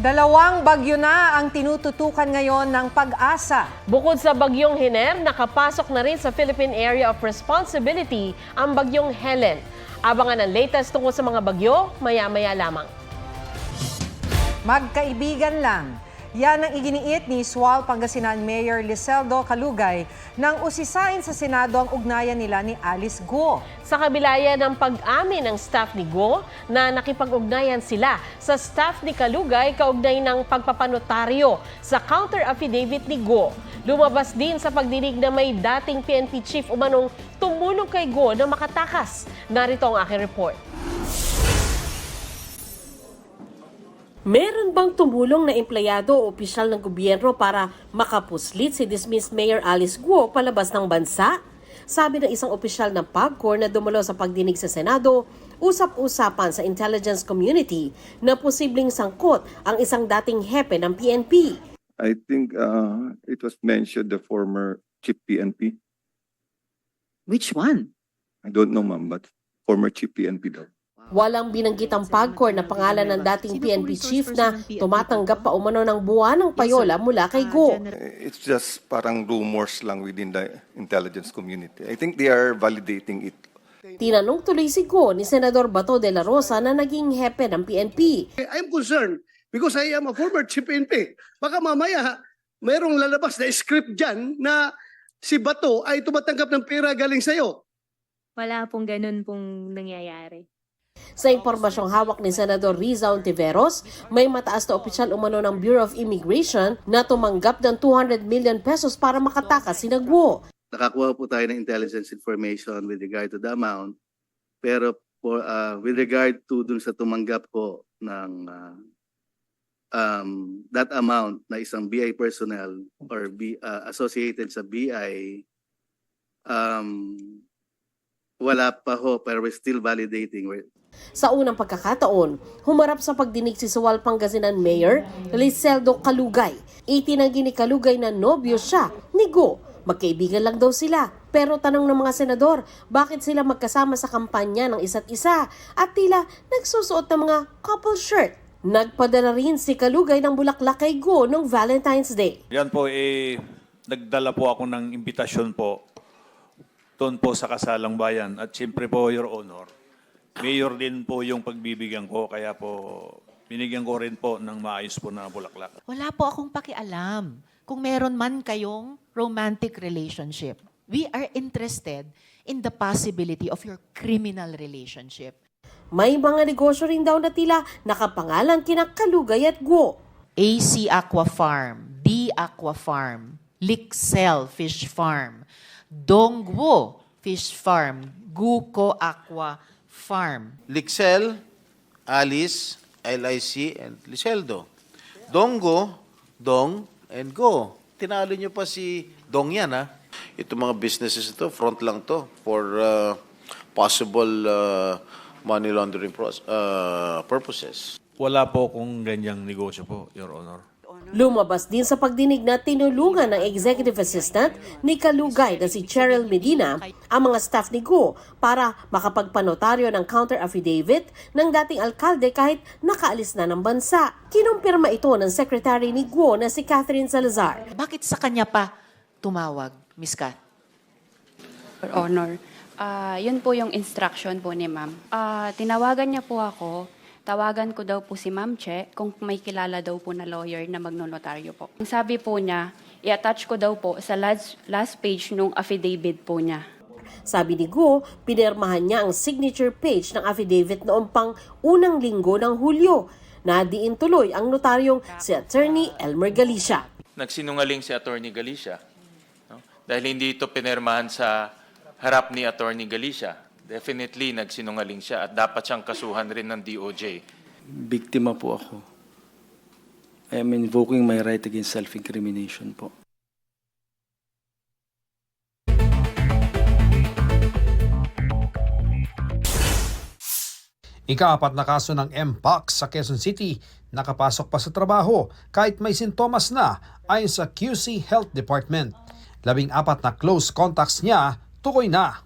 Dalawang bagyo na ang tinututukan ngayon ng Pag-asa. Bukod sa bagyong Hiner, nakapasok na rin sa Philippine Area of Responsibility ang bagyong Helen. Abangan ang latest tungkol sa mga bagyo, maya-maya lamang. Magkaibigan lang. Yan ang iginiit ni Sual, Pangasinan Mayor Liseldo Calugay nang usisain sa Senado ang ugnayan nila ni Alice Guo. Sa kabila yan ng pag-amin ng staff ni Guo na nakipag-ugnayan sila sa staff ni Calugay kaugnay ng pagpapanotaryo sa counter affidavit ni Guo. Lumabas din sa pagdinig na may dating PNP chief umanong tumulong kay Guo na makatakas. Narito ang aking report. Meron bang tumulong na empleyado o opisyal ng gobyerno para makapuslit si dismissed Mayor Alice Guo palabas ng bansa? Sabi ng isang opisyal ng PAGCOR na dumalo sa pagdinig sa Senado, usap-usapan sa intelligence community na posibleng sangkot ang isang dating hepe ng PNP. I think it was mentioned the former chief PNP. Which one? I don't know, ma'am, but former chief PNP daw. Walang binanggit ang PAGCOR na pangalan ng dating PNP chief na tumatanggap pa umano ng buwanang payola mula kay Guo. It's just parang rumors lang within the intelligence community. I think they are validating it. Tinanong tuloy si Guo ni Senador Bato de la Rosa na naging hepe ng PNP. I'm concerned because I am a former chief PNP. Baka mamaya mayroong lalabas na script dyan na si Bato ay tumatanggap ng pera galing sa'yo. Wala pong ganun pong nangyayari. Sa impormasyong hawak ni Senador Riza Ontiveros, may mataas na opisyal umano ng Bureau of Immigration na tumanggap ng 200 million pesos para makatakas si Guo. Nakakuha po tayo ng intelligence information with regard to the amount. Pero for, with regard to dun sa tumanggap po ng that amount na isang BI personnel or associated sa BI, wala pa ho, pero we're still validating. Sa unang pagkakataon, humarap sa pagdinig si Sual, Pangasinan Mayor Liseldo Calugay. Itinanggi ni Calugay na nobyo siya ni Guo. Magkaibigan lang daw sila. Pero tanong ng mga senador, bakit sila magkasama sa kampanya ng isa't isa at tila nagsusuot ng mga couple shirt? Nagpadala rin si Calugay ng bulaklak kay Guo noong Valentine's Day. Yan po, nagdala po ako ng imbitasyon po doon po sa Kasalang Bayan. At siyempre po, Your Honor, Mayor din po yung pagbibigyan ko, kaya po binigyan ko rin po ng maayos po na bulaklak. Wala po akong pakialam kung meron man kayong romantic relationship. We are interested in the possibility of your criminal relationship. May mga negosyo rin daw na tila nakapangalan kina Calugay at Guo. AC Aqua Farm, D Aqua Farm, Lixel Fish Farm, Dongguo Fish Farm, Guco Aqua Farm. Lixel, Alice, LIC, and Liseldo. Donggo, Dong, and Go. Tinalo nyo pa si Dong yan, ha? Itong mga businesses ito, front lang to for possible money laundering purposes. Wala po kung ganyang negosyo po, Your Honor. Lumabas din sa pagdinig na tinulungan ng executive assistant ni Calugay na si Cheryl Medina ang mga staff ni Guo para makapagpanotaryo ng counter affidavit ng dating alkalde kahit nakaalis na ng bansa. Kinumpirma ito ng secretary ni Guo na si Catherine Salazar. Bakit sa kanya pa tumawag, Ms. Kat? Your Honor, yun po yung instruction po ni ma'am. Tinawagan niya po ako. Tawagan ko daw po si Ma'am Che kung may kilala daw po na lawyer na magnonotaryo po. Ang sabi po niya, i-attach ko daw po sa last page nung affidavit po niya. Sabi ni Guo, pinirmahan niya ang signature page ng affidavit noong pang unang linggo ng Hulyo. Nadiin tuloy ang notaryong si Attorney Elmer Galicia. Nagsinungaling si Attorney Galicia, no? Dahil hindi ito pinirmahan sa harap ni Attorney Galicia. Definitely, nagsinungaling siya at dapat siyang kasuhan rin ng DOJ. Biktima po ako. I am invoking my right against self-incrimination po. Ika-4 na kaso ng Mpox sa Quezon City, nakapasok pa sa trabaho kahit may sintomas na ayon sa QC Health Department. 14 na close contacts niya, tukoy na.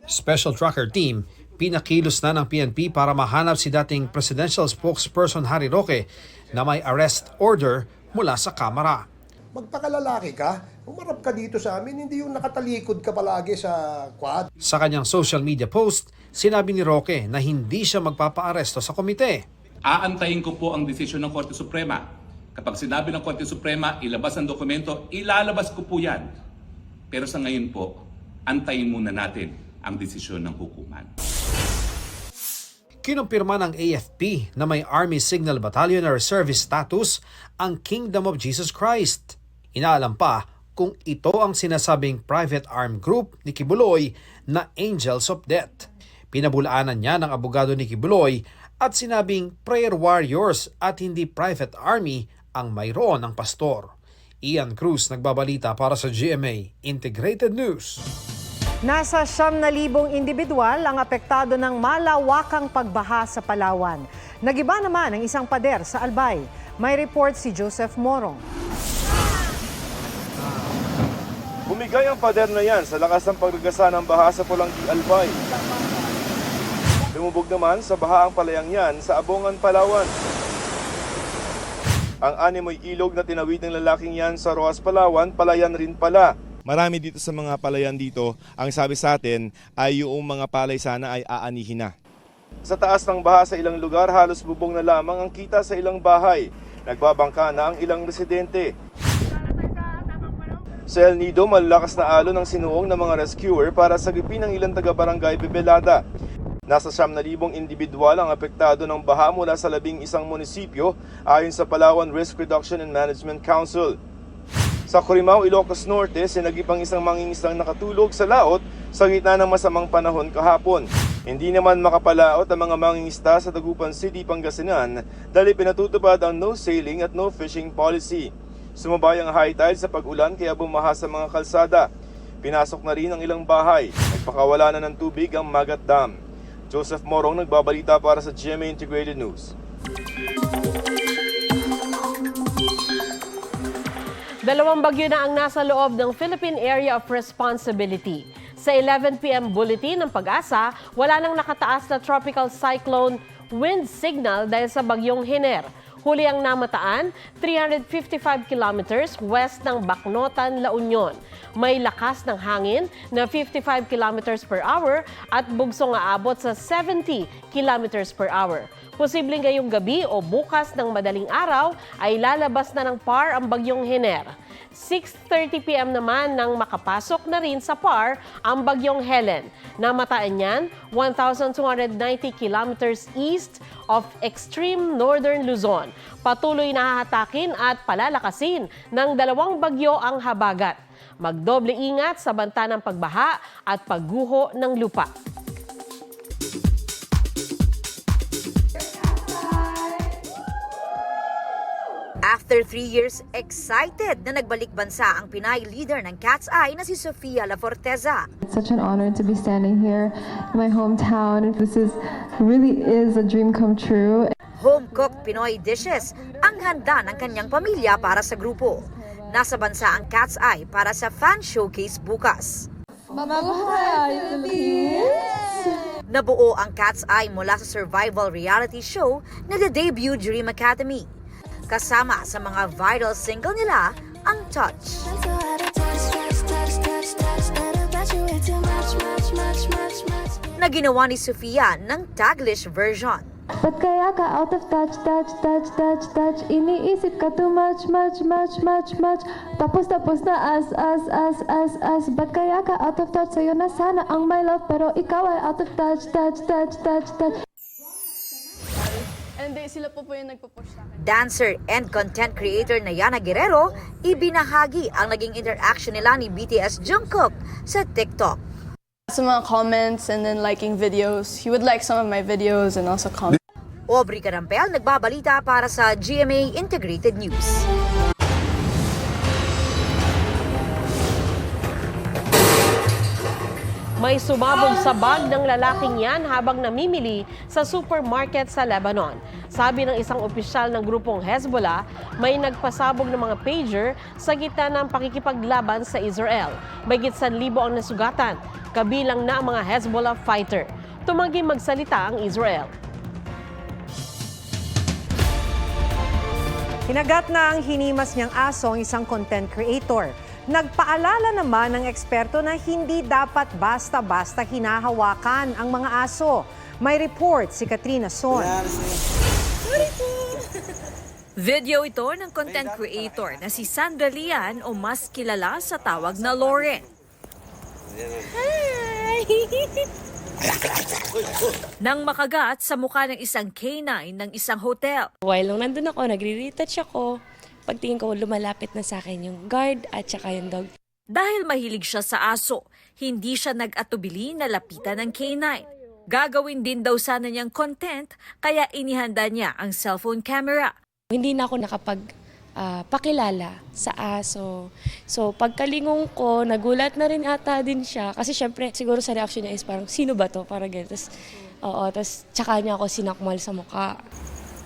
Special Tracker Team Pinakilos na ng PNP para mahanap si dating presidential spokesperson Harry Roque na may arrest order mula sa Kamara. Magpakalalaki ka, umarap ka dito sa amin, hindi yung nakatalikod ka palagi sa quad. Sa kanyang social media post, sinabi ni Roque na hindi siya magpapaaresto sa komite. Aantayin ko po ang desisyon ng Korte Suprema. Kapag sinabi ng Korte Suprema, ilabas ang dokumento, ilalabas ko po yan. Pero sa ngayon po, antayin muna natin ang desisyon ng hukuman. Kinumpirma ng AFP na may Army Signal Battalion na reservist status ang Kingdom of Jesus Christ. Inaalam pa kung ito ang sinasabing private armed group ni Kibuloy na Angels of Death. Pinabulaanan niya ng abogado ni Kibuloy at sinabing prayer warriors at hindi private army ang mayroon ng pastor. Ian Cruz nagbabalita para sa GMA Integrated News. Nasa 9,000 individual ang apektado ng malawakang pagbaha sa Palawan. Nagiba naman ang isang pader sa Albay. May report si Joseph Morong. Bumigay ang pader na yan sa lakas ng paggagasa ng baha sa Pulanggi, Albay. Lumubog naman sa baha ang palayang yan sa Abongan, Palawan. Ang animoy ilog na tinawid ng lalaking yan sa Roas, Palawan, palayan rin pala. Marami dito sa mga palayan dito, ang sabi sa atin ay yung mga palay sana ay aanihin na. Sa taas ng baha sa ilang lugar, halos bubong na lamang ang kita sa ilang bahay. Nagbabangka na ang ilang residente. Sa El Nido, malalakas na alon ang sinuong ng mga rescuer para sagipin ang ilang taga-barangay Bebelada. Nasa 9,000 individual ang apektado ng baha mula sa 11 munisipyo ayon sa Palawan Risk Reduction and Management Council. Sa Corimao, Ilocos Norte, sinagipang isang mangingisdang nakatulog sa laot sa gitna ng masamang panahon kahapon. Hindi naman makapalaot ang mga mangingisda sa Dagupan City, Pangasinan dahil pinatutupad ang no sailing at no fishing policy. Sumabay ang high tide sa pag-ulan kaya bumaha sa mga kalsada. Pinasok na rin ang ilang bahay. Nagpakawala na ng tubig ang Magat Dam. Joseph Morong nagbabalita para sa GMA Integrated News. Dalawang bagyo na ang nasa loob ng Philippine Area of Responsibility. Sa 11 p.m. bulletin ng Pag-asa, wala nang nakataas na tropical cyclone wind signal dahil sa bagyong Hiner. Huli ang namataan, 355 kilometers west ng Bacnotan, La Union. May lakas ng hangin na 55 kilometers per hour at bugsong aabot sa 70 kilometers per hour. Posibleng ngayong gabi o bukas ng madaling araw ay lalabas na ng PAR ang bagyong Hiner. 6:30 p.m. naman nang makapasok na rin sa PAR ang bagyong Helen. Namataan niyan 1,290 kilometers east of extreme northern Luzon. Patuloy na hahatakin at palalakasin ng dalawang bagyo ang habagat. Magdoble ingat sa banta ng pagbaha at pagguho ng lupa. After 3 years, excited na nagbalik bansa ang Pinay leader ng Cat's Eye na si Sofia La Forteza. It's such an honor to be standing here in my hometown. This really is a dream come true. Home-cooked Pinoy dishes ang handa ng kanyang pamilya para sa grupo. Nasa bansa ang Cat's Eye para sa fan showcase bukas. Mabuhay, Philippines! Nabuo ang Cat's Eye mula sa survival reality show na The Debut Dream Academy. Kasama sa mga viral single nila ang Touch. Na ginawa ni Sofia ng Taglish version. Ba't kaya ka out of touch, touch, touch, touch, touch? Iniisip ka too much, much, much, much, much. Tapos na as. Ba't kaya ka out of touch? Sa'yo na sana ang my love, pero ikaw ay out of touch, touch, touch, touch, touch. And sila po yung nagpo-push sa akin. Dancer and content creator na Yana Guerrero, ibinahagi ang naging interaction nila ni BTS Jungkook sa TikTok. Sa mga comments and then liking videos. He would like some of my videos and also comment. Aubrey Carampel nagbabalita para sa GMA Integrated News. May sumabog sa bag ng lalaking yan habang namimili sa supermarket sa Lebanon. Sabi ng isang opisyal ng grupong Hezbollah, may nagpasabog ng mga pager sa gitna ng pakikipaglaban sa Israel. May 1,000 ang nasugatan, kabilang na ang mga Hezbollah fighter. tumangging magsalita ang Israel. Hinagat na ang hinimas niyang aso ang isang content creator. Nagpaalala naman ng eksperto na hindi dapat basta-basta hinahawakan ang mga aso. May report si Katrina Son. Video ito ng content creator na si Sandra Lian o mas kilala sa tawag na Lauren. Nang makagat sa mukha ng isang canine ng isang hotel. While nung nandun ako, nagre-retouch ako. Pagtingin ko, lumalapit na sa akin yung guard at saka yung dog. Dahil mahilig siya sa aso, hindi siya nag-atubili na lapitan ng canine. Gagawin din daw sana niyang content, kaya inihanda niya ang cellphone camera. Hindi na ako pakilala sa aso. So pagkalingon ko, nagulat na rin ata din siya. Kasi syempre, siguro sa reaction niya is parang, sino ba to? Parang ganyan. Tapos tsaka niya ako sinakmal sa mukha.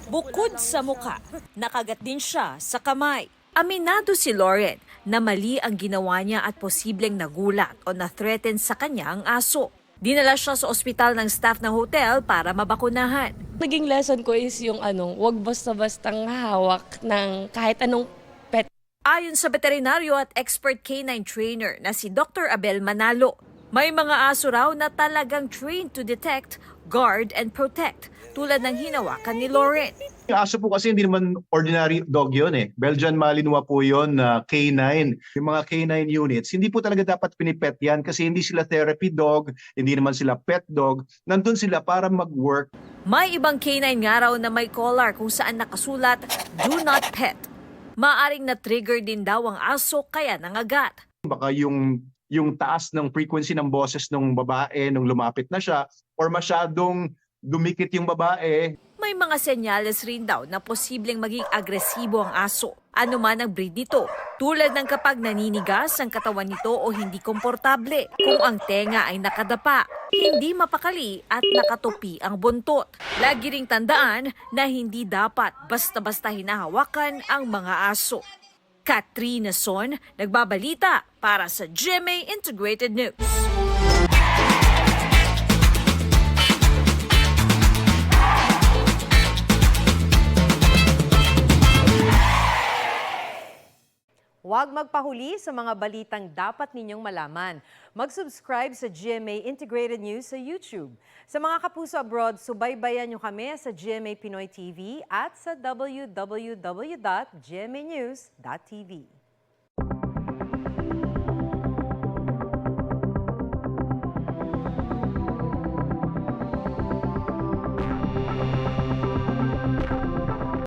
Bukod sa mukha, nakagat din siya sa kamay. Aminado si Lauren na mali ang ginawa niya at posibleng nagulat o na-threaten sa kanya ang aso. Dinala siya sa ospital ng staff ng hotel para mabakunahan. Naging lesson ko is yung wag basta-bastang hawak ng kahit anong pet. Ayon sa veterinaryo at expert canine trainer na si Dr. Abel Manalo, may mga aso raw na talagang trained to detect, guard, and protect, tulad ng hinawakan ni Lauren. Yung aso po kasi hindi naman ordinary dog yun eh. Belgian Malinois po yun, canine. Yung mga canine units, hindi po talaga dapat pinipet yan kasi hindi sila therapy dog, hindi naman sila pet dog. Nandun sila para mag-work. May ibang canine nga raw na may collar kung saan nakasulat, "Do not pet." Maaring na-trigger din daw ang aso kaya nangagat. Baka yung taas ng frequency ng boses ng babae nung lumapit na siya or masyadong dumikit yung babae. May mga senyales rin daw na posibleng maging agresibo ang aso. Ano man ang breed nito, tulad ng kapag naninigas ang katawan nito o hindi komportable, kung ang tenga ay nakadapa, hindi mapakali at nakatupi ang buntot. Lagi ring tandaan na hindi dapat basta-basta hinahawakan ang mga aso. Katrina Son, nagbabalita para sa GMA Integrated News. Huwag magpahuli sa mga balitang dapat ninyong malaman. Mag-subscribe sa GMA Integrated News sa YouTube. Sa mga kapuso abroad, subaybayan nyo kami sa GMA Pinoy TV at sa www.gmanews.tv.